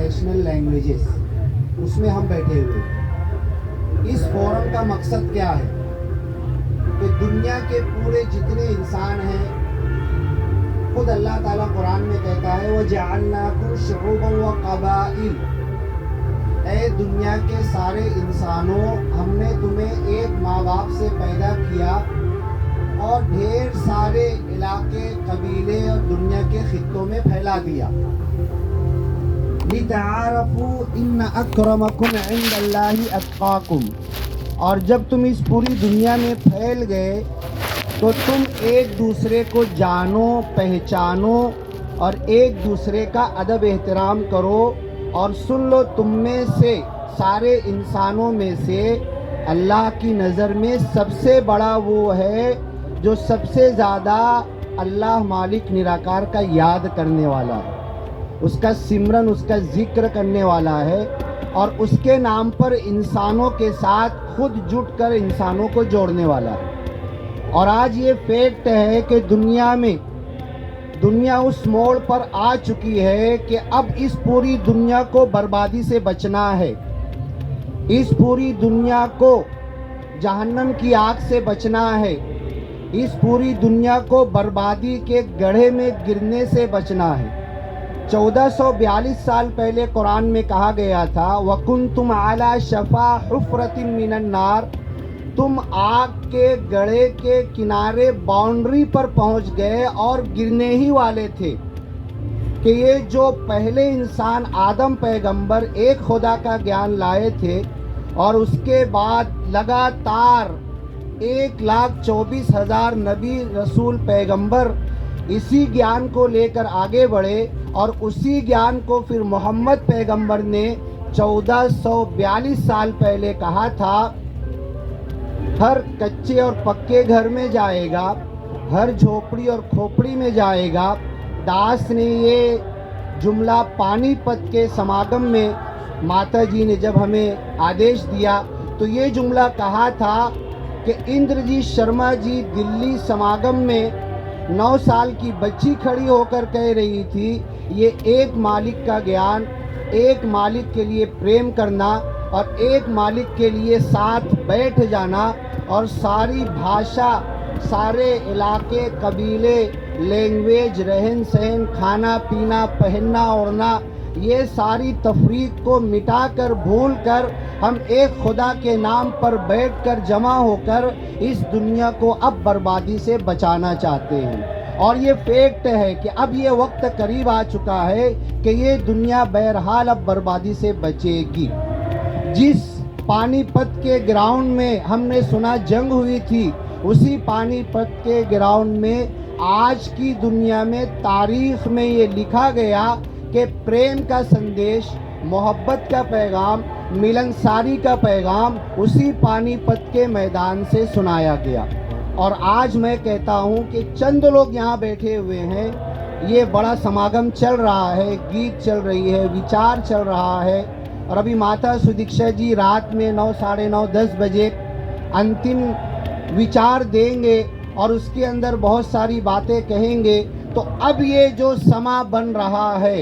National languages, उसमें हम बैठे हुए हैं। इस फोरम का मकसद क्या है कि दुनिया के पूरे जितने इंसान हैं, खुद अल्लाह ताला कुरान में कहता है वो जअलनाकुम शुऊबन व क़बाइल, ऐ दुनिया के सारे इंसानों, हमने तुम्हें एक माँ बाप से पैदा किया और ढेर सारे इलाके, कबीले और दुनिया के खित्तों में फैला दिया। लितआरफू इन्न अक्रमकुम इंदल्लाहि अत्काकुम, और जब तुम इस पूरी दुनिया में फैल गए तो तुम एक दूसरे को जानो, पहचानो और एक दूसरे का अदब एहतराम करो। और सुन लो, तुम में से सारे इंसानों में से अल्लाह की नज़र में सबसे बड़ा वो है जो सबसे ज़्यादा अल्लाह मालिक निराकार का याद करने वाला है, उसका सिमरन, उसका जिक्र करने वाला है और उसके नाम पर इंसानों के साथ खुद जुट कर इंसानों को जोड़ने वाला है। और आज ये फैक्ट है कि दुनिया उस मोड़ पर आ चुकी है कि अब इस पूरी दुनिया को बर्बादी से बचना है, इस पूरी दुनिया को जहन्नम की आग से बचना है, इस पूरी दुनिया को बर्बादी के गड्ढे में गिरने से बचना है। 1442 साल पहले कुरान में कहा गया था, वकुंतुम अला शफा हुफ्रतिन मिनन नार, तुम आग के गड्ढे के किनारे, बाउंड्री पर पहुंच गए और गिरने ही वाले थे कि ये जो पहले इंसान आदम पैगंबर एक खुदा का ज्ञान लाए थे और उसके बाद लगातार 1,24,000 नबी रसूल पैगंबर इसी ज्ञान को लेकर आगे बढ़े और उसी ज्ञान को फिर मोहम्मद पैगंबर ने 1442 साल पहले कहा था, हर कच्चे और पक्के घर में जाएगा, हर झोपड़ी और खोपड़ी में जाएगा। दास ने ये जुमला पानीपत के समागम में माता जी ने जब हमें आदेश दिया तो ये जुमला कहा था कि इंद्रजीत शर्मा जी दिल्ली समागम में 9 साल की बच्ची खड़ी होकर कह रही थी, ये एक मालिक का ज्ञान, एक मालिक के लिए प्रेम करना और एक मालिक के लिए साथ बैठ जाना और सारी भाषा, सारे इलाके, कबीले, लैंग्वेज, रहन सहन, खाना पीना, पहनना ओढ़ना, ये सारी तफरीक को मिटाकर, भूल कर हम एक खुदा के नाम पर बैठकर जमा होकर इस दुनिया को अब बर्बादी से बचाना चाहते हैं। और ये फैक्ट है कि अब ये वक्त करीब आ चुका है कि ये दुनिया बहरहाल अब बर्बादी से बचेगी। जिस पानीपत के ग्राउंड में हमने सुना जंग हुई थी, उसी पानीपत के ग्राउंड में आज की दुनिया में तारीख में ये लिखा गया कि प्रेम का संदेश, मोहब्बत का पैगाम, मिलनसारी का पैगाम उसी पानीपत के मैदान से सुनाया गया। और आज मैं कहता हूँ कि चंद लोग यहाँ बैठे हुए हैं, ये बड़ा समागम चल रहा है, गीत चल रही है, विचार चल रहा है और अभी माता सुदीक्षा जी रात में 9, साढ़े 9, 10 बजे अंतिम विचार देंगे और उसके अंदर बहुत सारी बातें कहेंगे। तो अब ये जो समा बन रहा है,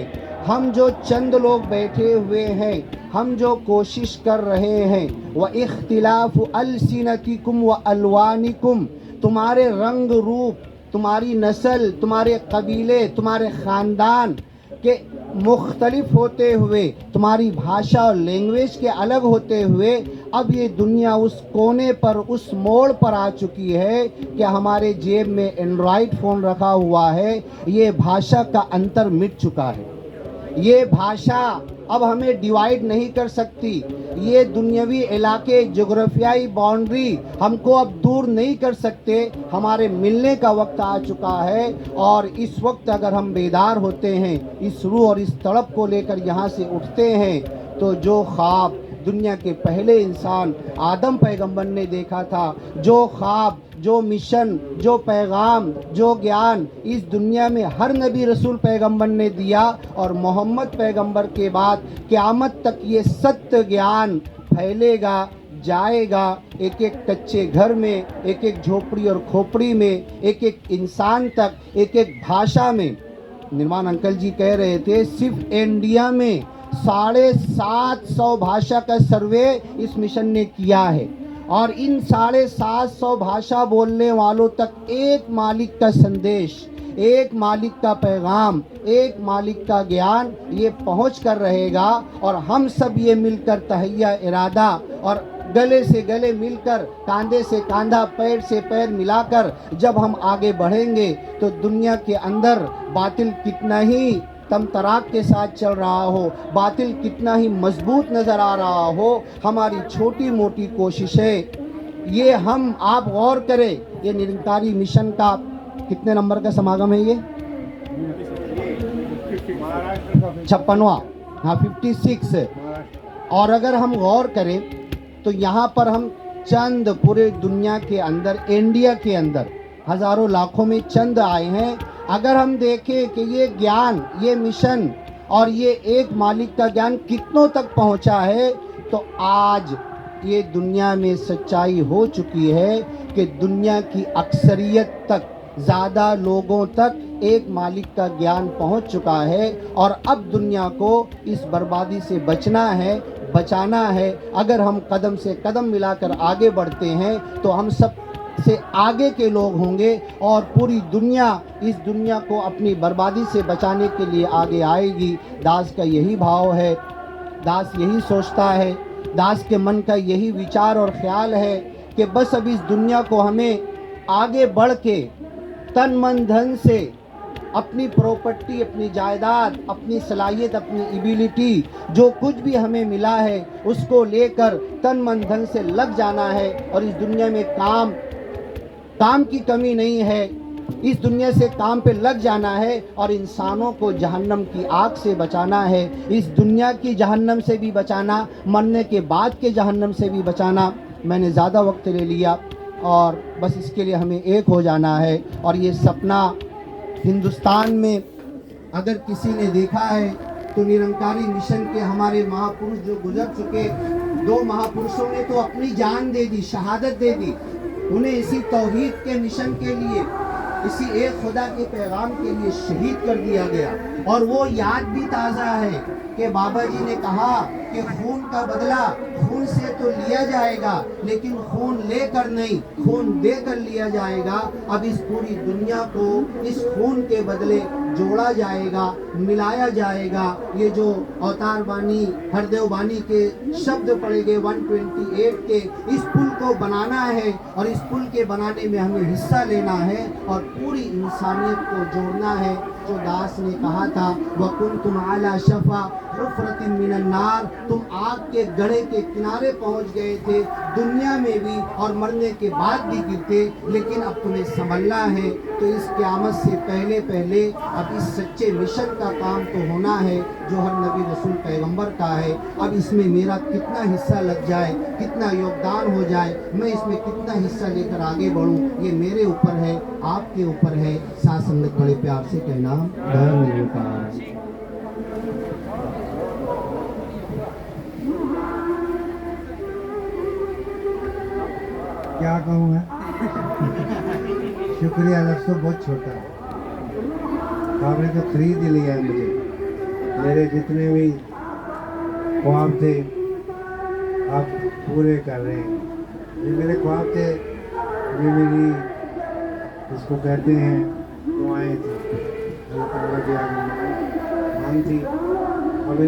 हम जो चंद लोग बैठे हुए हैं, हम जो कोशिश कर रहे हैं, व इख्तिलाफ अलसिनतिकुम व अलवानिकुम, तुम्हारे रंग रूप, तुम्हारी नस्ल, तुम्हारे कबीले, तुम्हारे ख़ानदान के मुख्तलिफ होते हुए, तुम्हारी भाषा और लैंग्वेज के अलग होते हुए, अब ये दुनिया उस कोने पर, उस मोड़ पर आ चुकी है कि हमारे जेब में एंड्रॉयड फ़ोन रखा हुआ है। ये भाषा का अंतर मिट चुका है, ये भाषा अब हमें डिवाइड नहीं कर सकती, ये दुनियावी इलाके, जोग्राफियाई बाउंड्री हमको अब दूर नहीं कर सकते। हमारे मिलने का वक्त आ चुका है और इस वक्त अगर हम बेदार होते हैं, इस रूह और इस तड़प को लेकर यहाँ से उठते हैं, तो जो ख्वाब दुनिया के पहले इंसान आदम पैगंबर ने देखा था, जो ख्वाब, जो मिशन, जो पैगाम, जो ज्ञान इस दुनिया में हर नबी रसूल पैगंबर ने दिया और मोहम्मद पैगंबर के बाद क़यामत तक ये सत्य ज्ञान फैलेगा, जाएगा। एक एक कच्चे घर में, एक एक झोपड़ी और खोपड़ी में, एक एक इंसान तक, एक एक भाषा में। निर्माण अंकल जी कह रहे थे, सिर्फ इंडिया में 750 भाषा का सर्वे इस मिशन ने किया है और इन 750 भाषा बोलने वालों तक एक मालिक का संदेश, एक मालिक का पैगाम, एक मालिक का ज्ञान ये पहुंच कर रहेगा। और हम सब ये मिलकर तहैया इरादा और गले से गले मिलकर, कांधे से कांधा, पैर से पैर मिलाकर जब हम आगे बढ़ेंगे तो दुनिया के अंदर बातिल कितना ही तमतराक के साथ चल रहा हो, बातिल कितना ही मजबूत नज़र आ रहा हो, हमारी छोटी मोटी कोशिशें, ये हम आप गौर करें, ये निरंकारी मिशन का कितने नंबर का समागम है ये? 56वां, हाँ 56। और अगर हम गौर करें तो यहाँ पर हम चंद पूरे दुनिया के अंदर, इंडिया के अंदर हज़ारों लाखों में चंद आए हैं। अगर हम देखें कि ये ज्ञान, ये मिशन और ये एक मालिक का ज्ञान कितनों तक पहुँचा है, तो आज ये दुनिया में सच्चाई हो चुकी है कि दुनिया की अक्सरियत तक, ज़्यादा लोगों तक एक मालिक का ज्ञान पहुंच चुका है। और अब दुनिया को इस बर्बादी से बचना है, बचाना है। अगर हम कदम से कदम मिलाकर आगे बढ़ते हैं तो हम सब से आगे के लोग होंगे और पूरी दुनिया इस दुनिया को अपनी बर्बादी से बचाने के लिए आगे आएगी। दास का यही भाव है, दास यही सोचता है, दास के मन का यही विचार और ख्याल है कि बस अब इस दुनिया को हमें आगे बढ़ के तन मन धन से अपनी प्रॉपर्टी, अपनी जायदाद, अपनी सलाहियत, अपनी एबिलिटी, जो कुछ भी हमें मिला है उसको लेकर तन मन धन से लग जाना है। और इस दुनिया में काम की कमी नहीं है, इस दुनिया से काम पे लग जाना है और इंसानों को जहन्नम की आग से बचाना है, इस दुनिया की जहन्नम से भी बचाना, मरने के बाद के जहन्नम से भी बचाना। मैंने ज़्यादा वक्त ले लिया और बस इसके लिए हमें एक हो जाना है। और ये सपना हिंदुस्तान में अगर किसी ने देखा है तो निरंकारी मिशन के हमारे महापुरुष जो गुजर चुके, 2 महापुरुषों ने तो अपनी जान दे दी, शहादत दे दी। उन्हें इसी तौहीद के मिशन के लिए, इसी एक खुदा के पैगाम के लिए शहीद कर दिया गया। और वो याद भी ताज़ा है कि बाबा जी ने कहा कि खून का बदला खून से तो लिया जाएगा, लेकिन खून लेकर नहीं, खून देकर लिया जाएगा। अब इस पूरी दुनिया को इस खून के बदले जोड़ा जाएगा, मिलाया जाएगा। ये जो अवतार बानी, हरदेव बानी के शब्द पढ़े गए 128 के, इस पुल को बनाना है और इस पुल के बनाने में हमें हिस्सा लेना है और पूरी इंसानियत को जोड़ना है। जो दास ने कहा था, वकुंतुम अला शफा हुफ्रतिन मिनन नार, तुम आग के गड्ढे के किनारे पहुंच गए थे, दुनिया में भी और मरने के बाद भी गिरते, लेकिन अब तुम्हें संभलना है। तो इस क़यामत से पहले पहले अब इस सच्चे मिशन का काम तो होना है जो हर नबी रसूल पैगंबर का है। अब इसमें मेरा कितना हिस्सा लग जाए, कितना योगदान हो जाए, मैं इसमें कितना हिस्सा लेकर आगे बढ़ूं, ये मेरे ऊपर है, आपके ऊपर है। साथ संगत बड़े प्यार से कहना, धन्यवाद। क्या कहूँ मैं, शुक्रिया। लफ्ज़ तो बहुत छोटा है, आपने तो खरीद ही लिया है मुझे। मेरे जितने भी ख्वाब थे आप पूरे कर रहे हैं। ये मेरे ख्वाब थे, ये मेरी इसको कहते हैं दुआएं थी, जो मुझे मांग थी। अब